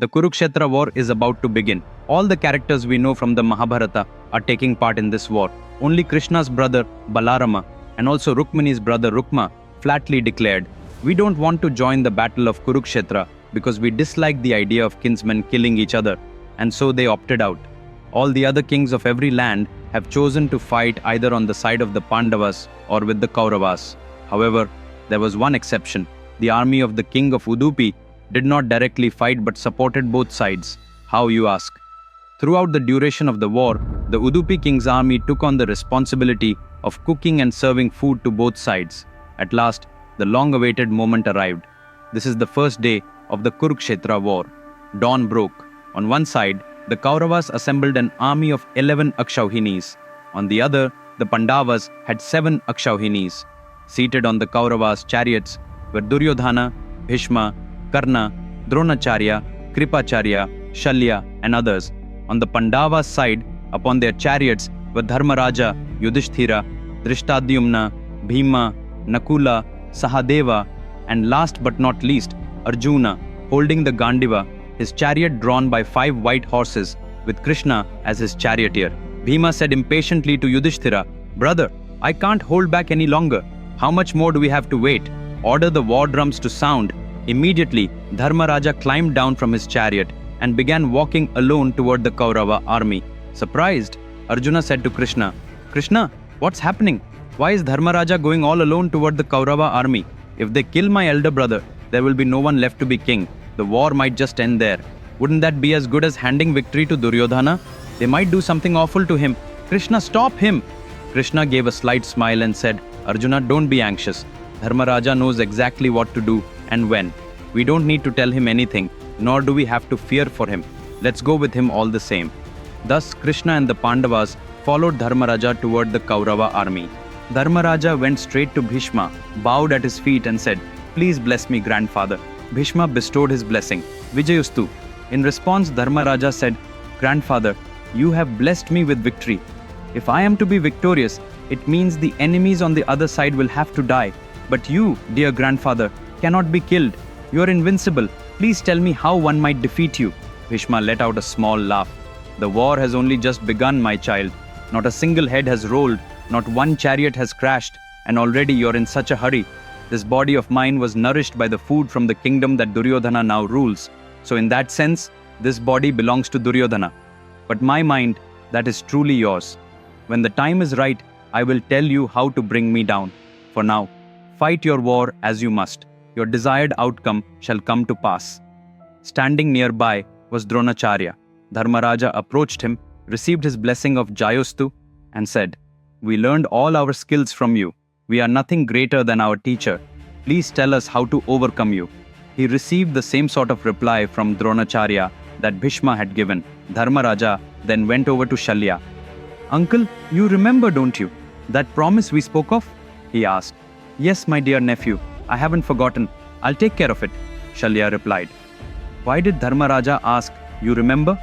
The Kurukshetra War is about to begin. All the characters we know from the Mahabharata are taking part in this war. Only Krishna's brother Balarama and also Rukmini's brother Rukma flatly declared, "We don't want to join the battle of Kurukshetra because we dislike the idea of kinsmen killing each other," and so they opted out. All the other kings of every land have chosen to fight either on the side of the Pandavas or with the Kauravas. However, there was one exception. The army of the King of Udupi did not directly fight but supported both sides. How, you ask? Throughout the duration of the war, the Udupi king's army took on the responsibility of cooking and serving food to both sides. At last, the long-awaited moment arrived. This is the first day of the Kurukshetra War. Dawn broke. On one side, the Kauravas assembled an army of 11 Akshauhinis. On the other, the Pandavas had 7 Akshauhinis. Seated on the Kauravas' chariots were Duryodhana, Bhishma, Karna, Dronacharya, Kripacharya, Shalya, and others. On the Pandavas' side, upon their chariots were Dharmaraja, Yudhishthira, Drishtadhyumna, Bhima, Nakula, Sahadeva, and last but not least, Arjuna, holding the Gandiva, his chariot drawn by 5 white horses, with Krishna as his charioteer. Bhima said impatiently to Yudhishthira, "Brother, I can't hold back any longer. How much more do we have to wait? Order the war drums to sound." Immediately, Dharmaraja climbed down from his chariot and began walking alone toward the Kaurava army. Surprised, Arjuna said to Krishna, "Krishna, what's happening? Why is Dharmaraja going all alone toward the Kaurava army? If they kill my elder brother, there will be no one left to be king. The war might just end there. Wouldn't that be as good as handing victory to Duryodhana? They might do something awful to him. Krishna, stop him!" Krishna gave a slight smile and said, "Arjuna, don't be anxious. Dharmaraja knows exactly what to do and when. We don't need to tell him anything, nor do we have to fear for him. Let's go with him all the same." Thus, Krishna and the Pandavas followed Dharmaraja toward the Kaurava army. Dharmaraja went straight to Bhishma, bowed at his feet and said, "Please bless me, grandfather." Bhishma bestowed his blessing, Vijayastu. In response, Dharmaraja said, "Grandfather, you have blessed me with victory. If I am to be victorious, it means the enemies on the other side will have to die. But you, dear grandfather, cannot be killed. You are invincible. Please tell me how one might defeat you." Bhishma let out a small laugh. "The war has only just begun, my child. Not a single head has rolled, not one chariot has crashed, and already you're in such a hurry. This body of mine was nourished by the food from the kingdom that Duryodhana now rules. So in that sense, this body belongs to Duryodhana. But my mind, that is truly yours. When the time is right, I will tell you how to bring me down. For now, fight your war as you must. Your desired outcome shall come to pass." Standing nearby was Dronacharya. Dharmaraja approached him, received his blessing of Jayostu, and said, "We learned all our skills from you. We are nothing greater than our teacher. Please tell us how to overcome you." He received the same sort of reply from Dronacharya that Bhishma had given. Dharmaraja then went over to Shalya. "Uncle, you remember, don't you, that promise we spoke of?" he asked. "Yes, my dear nephew, I haven't forgotten. I'll take care of it," Shalya replied. Why did Dharmaraja ask, "You remember?"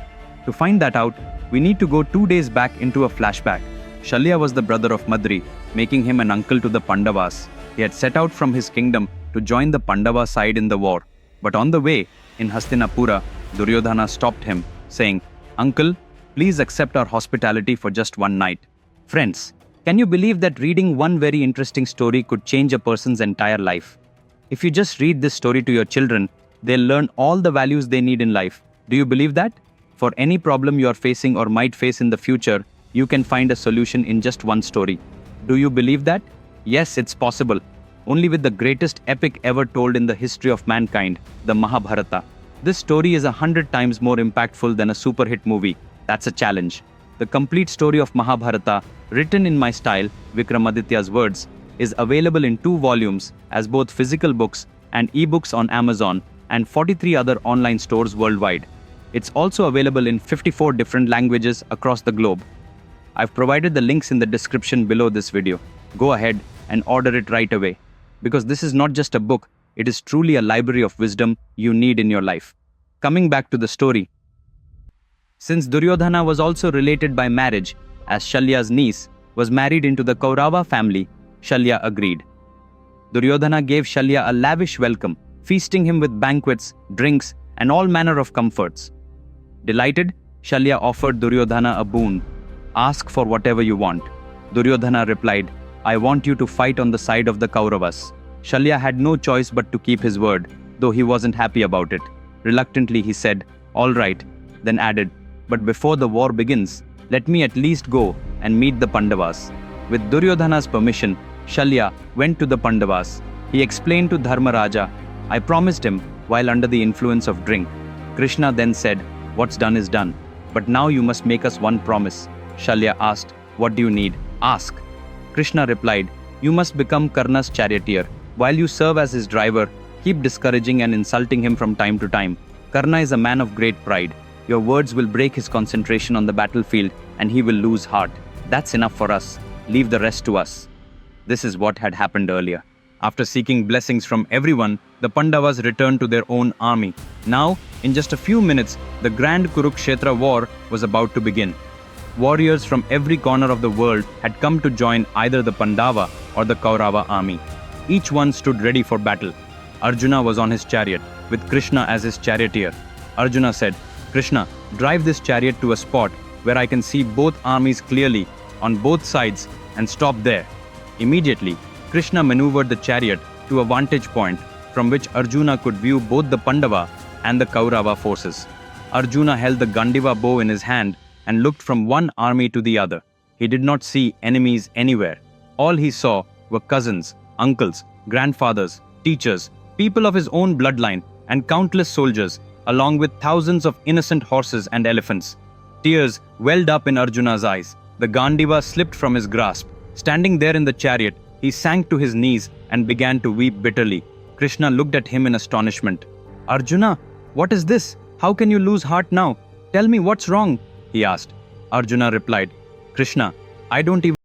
To find that out, we need to go 2 days back into a flashback. Shalya was the brother of Madri, making him an uncle to the Pandavas. He had set out from his kingdom to join the Pandava side in the war. But on the way, in Hastinapura, Duryodhana stopped him, saying, "Uncle, please accept our hospitality for just one night." Friends, can you believe that reading one very interesting story could change a person's entire life? If you just read this story to your children, they'll learn all the values they need in life. Do you believe that? For any problem you are facing or might face in the future, you can find a solution in just one story. Do you believe that? Yes, it's possible. Only with the greatest epic ever told in the history of mankind, the Mahabharata. This story is 100 times more impactful than a super hit movie. That's a challenge. The complete story of Mahabharata, written in my style, Vikramaditya's words, is available in 2 volumes as both physical books and ebooks on Amazon and 43 other online stores worldwide. It's also available in 54 different languages across the globe. I've provided the links in the description below this video. Go ahead and order it right away. Because this is not just a book, it is truly a library of wisdom you need in your life. Coming back to the story. Since Duryodhana was also related by marriage, as Shalya's niece was married into the Kaurava family, Shalya agreed. Duryodhana gave Shalya a lavish welcome, feasting him with banquets, drinks, and all manner of comforts. Delighted, Shalya offered Duryodhana a boon. Ask for whatever you want. Duryodhana replied, I want you to fight on the side of the Kauravas. Shalya had no choice but to keep his word, though he wasn't happy about it. Reluctantly he said, all right, then added, but before the war begins, let me at least go and meet the Pandavas. With Duryodhana's permission, Shalya went to the Pandavas. He explained to Dharmaraja, I promised him while under the influence of drink. Krishna then said, what's done is done. But now you must make us one promise. Shalya asked, what do you need? Ask. Krishna replied, you must become Karna's charioteer. While you serve as his driver, keep discouraging and insulting him from time to time. Karna is a man of great pride. Your words will break his concentration on the battlefield and he will lose heart. That's enough for us. Leave the rest to us. This is what had happened earlier. After seeking blessings from everyone, the Pandavas returned to their own army. Now, in just a few minutes, the grand Kurukshetra War was about to begin. Warriors from every corner of the world had come to join either the Pandava or the Kaurava army. Each one stood ready for battle. Arjuna was on his chariot, with Krishna as his charioteer. Arjuna said, Krishna, drive this chariot to a spot where I can see both armies clearly on both sides and stop there. Immediately, Krishna maneuvered the chariot to a vantage point from which Arjuna could view both the Pandava and the Kaurava forces. Arjuna held the Gandiva bow in his hand and looked from one army to the other. He did not see enemies anywhere. All he saw were cousins, uncles, grandfathers, teachers, people of his own bloodline, and countless soldiers, along with thousands of innocent horses and elephants. Tears welled up in Arjuna's eyes. The Gandiva slipped from his grasp. Standing there in the chariot, he sank to his knees and began to weep bitterly. Krishna looked at him in astonishment. Arjuna, what is this? How can you lose heart now? Tell me what's wrong, he asked. Arjuna replied, Krishna, I don't even